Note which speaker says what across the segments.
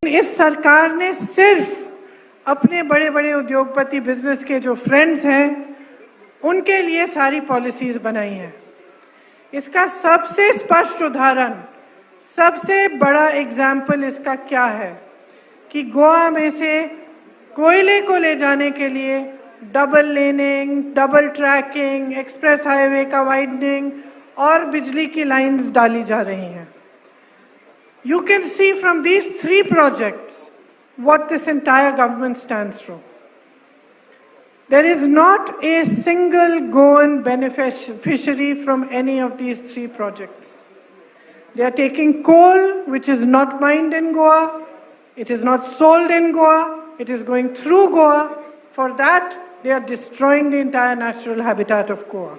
Speaker 1: इस सरकार ने सिर्फ अपने बड़े बड़े उद्योगपति बिजनेस के जो फ्रेंड्स हैं उनके लिए सारी पॉलिसीज बनाई हैं। इसका सबसे स्पष्ट उदाहरण, सबसे बड़ा एग्जाम्पल इसका क्या है कि गोवा में से कोयले को ले जाने के लिए double laning, double tracking, express highway का वाइडनिंग और बिजली की लाइंस डाली जा रही हैं। You can see from these 3 projects what this entire government stands for. There is not a single Goan beneficiary from any of these 3 projects. They are taking coal, which is not mined in Goa, it is not sold in Goa, it is going through Goa. For that, they are destroying the entire natural habitat of Goa.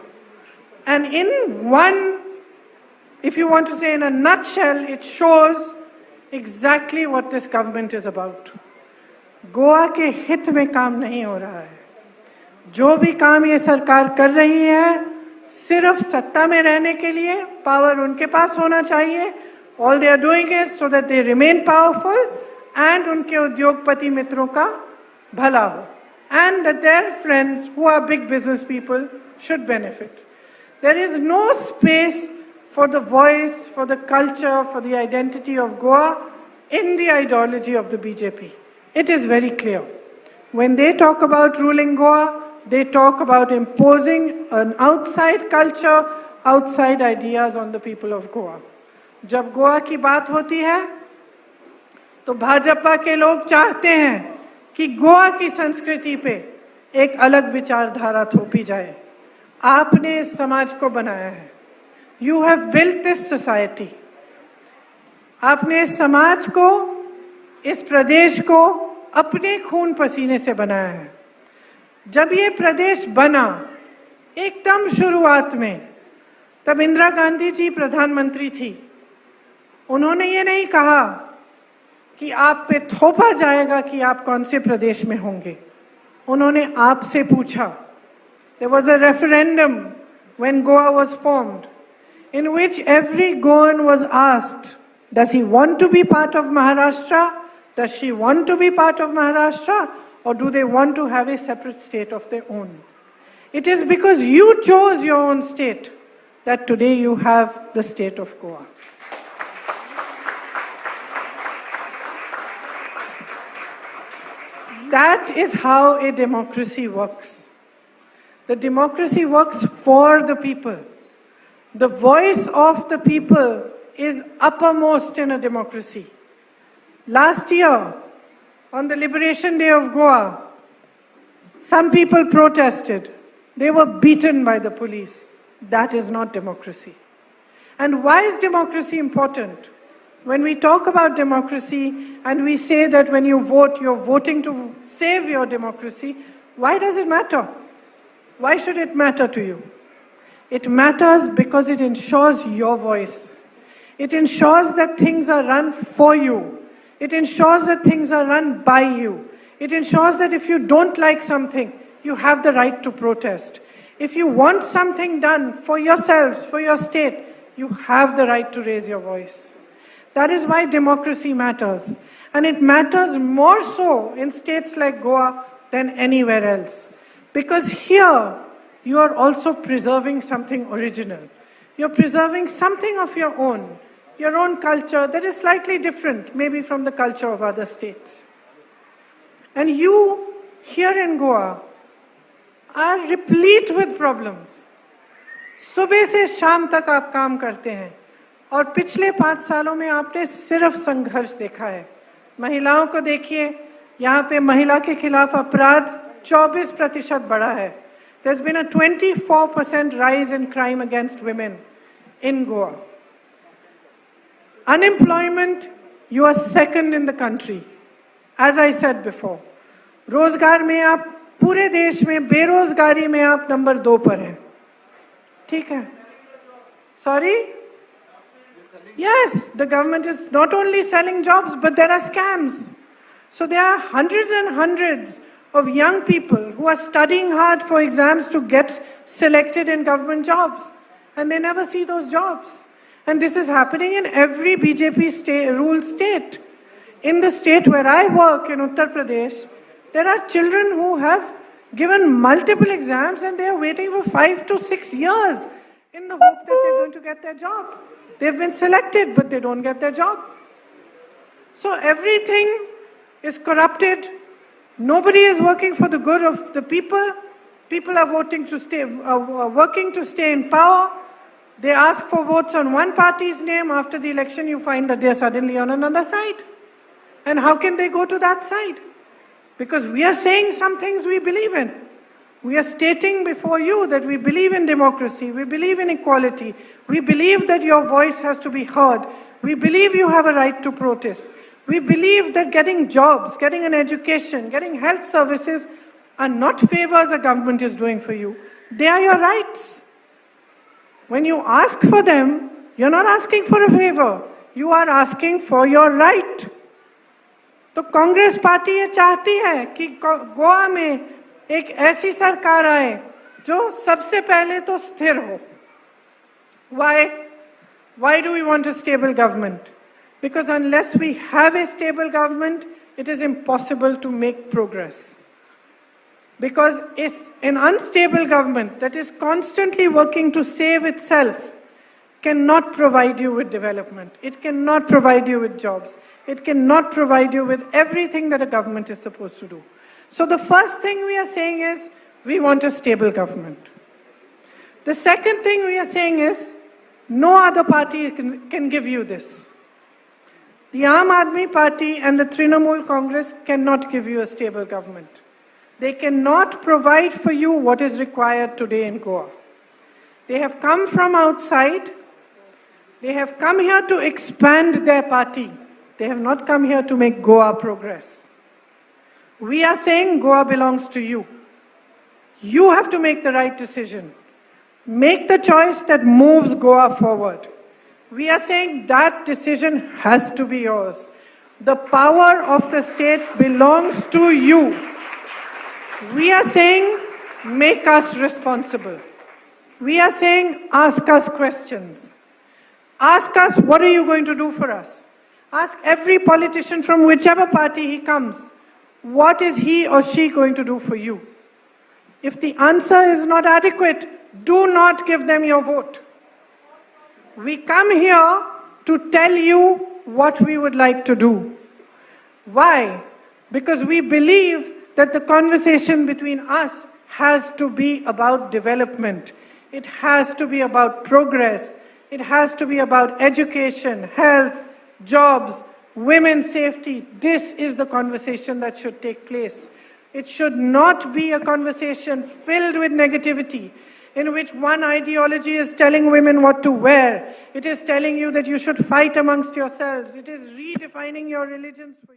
Speaker 1: And in one, if you want to say in a nutshell, it shows exactly what this government is about. Goa के हित में काम नहीं हो रहा है। जो भी काम ये सरकार कर रही है सिर्फ सत्ता में रहने के लिए, पावर उनके पास होना चाहिए। All they are doing is so that they remain powerful and उनके उद्योगपति मित्रों का भला हो, and that their friends who are big business people should benefit. There is no space for the voice, for the culture, for the identity of Goa in the ideology of the BJP. It is very clear. When they talk about ruling Goa, they talk about imposing an outside culture, outside ideas on the people of Goa. जब गोवा की बात होती है तो भाजपा के लोग चाहते हैं कि गोवा की संस्कृति पे एक अलग विचारधारा थोपी जाए। आपने इस समाज को बनाया है। You have built this society. आपने इस समाज को, इस प्रदेश को अपने खून पसीने से बनाया है। जब ये प्रदेश बना एकदम शुरुआत में, तब इंदिरा गांधी जी प्रधानमंत्री थी। उन्होंने ये नहीं कहा कि आप पे थोपा जाएगा कि आप कौन से प्रदेश में होंगे। उन्होंने आपसे पूछा। There was a referendum when Goa was formed, in which every Goan was asked, does he want to be part of Maharashtra? Does she want to be part of Maharashtra? Or do they want to have a separate state of their own? It is because you chose your own state that today you have the state of Goa. That is how a democracy works. The democracy works for the people. The voice of the people is uppermost in a democracy. Last year, on the Liberation Day of Goa, some people protested. They were beaten by the police. That is not democracy. And why is democracy important? When we talk about democracy and we say that when you vote, you're voting to save your democracy, why does it matter? Why should it matter to you? It matters because it ensures your voice. It ensures that things are run for you. It ensures that things are run by you. It ensures that if you don't like something, you have the right to protest. If you want something done for yourselves, for your state, you have the right to raise your voice. That is why democracy matters. And it matters more so in states like Goa than anywhere else. Because here, you are also preserving something original. You're preserving something of your own culture that is slightly different, maybe from the culture of other states. And you, here in Goa, are replete with problems. सुबह से शाम तक आप काम करते हैं और पिछले 5 सालों में आपने सिर्फ संघर्ष देखा है। महिलाओं को देखिए, यहाँ पे महिला के खिलाफ अपराध 24% बढ़ा है। There's been a 24% rise in crime against women in Goa. Unemployment, you are second in the country. As I said before, रोजगार में आप पूरे देश में, बेरोजगारी में आप नंबर 2 पर हैं। ठीक है? Sorry? Yes, the government is not only selling jobs, but there are scams. So there are hundreds and hundreds of young people who are studying hard for exams to get selected in government jobs, and they never see those jobs. And this is happening in every BJP ruled state. In the state where I work, in Uttar Pradesh, there are children who have given multiple exams and they are waiting for 5 to 6 years in the hope that they're going to get their job. They've been selected, but they don't get their job. So everything is corrupted. Nobody is working for the good of the people. People are working to stay in power. They ask for votes on one party's name. After the election, you find that they're suddenly on another side. And how can they go to that side? Because we are saying some things we believe in. We are stating before you that we believe in democracy, we believe in equality, we believe that your voice has to be heard, we believe you have a right to protest, we believe that getting jobs, getting an education, getting health services are not favors a government is doing for you. They are your rights. When you ask for them, you're not asking for a favor, you are asking for your right. तो Congress party ये चाहती है कि गोवा में एक ऐसी सरकार आए जो सबसे पहले तो स्थिर हो. Why do we want a stable government? Because unless we have a stable government, it is impossible to make progress. Because an unstable government that is constantly working to save itself cannot provide you with development. It cannot provide you with jobs. It cannot provide you with everything that a government is supposed to do. So the first thing we are saying is, we want a stable government. The second thing we are saying is, no other party can give you this. The Aam Aadmi Party and the Trinamool Congress cannot give you a stable government. They cannot provide for you what is required today in Goa. They have come from outside. They have come here to expand their party. They have not come here to make Goa progress. We are saying Goa belongs to you. You have to make the right decision. Make the choice that moves Goa forward. We are saying that decision has to be yours. The power of the state belongs to you. We are saying, make us responsible. We are saying, ask us questions. Ask us, what are you going to do for us? Ask every politician from whichever party he comes, what is he or she going to do for you? If the answer is not adequate, do not give them your vote. We come here to tell you what we would like to do. Why? Because we believe that the conversation between us has to be about development. It has to be about progress. It has to be about education, health, jobs, women's safety. This is the conversation that should take place. It should not be a conversation filled with negativity, in which one ideology is telling women what to wear. It is telling you that you should fight amongst yourselves. It is redefining your religions for you.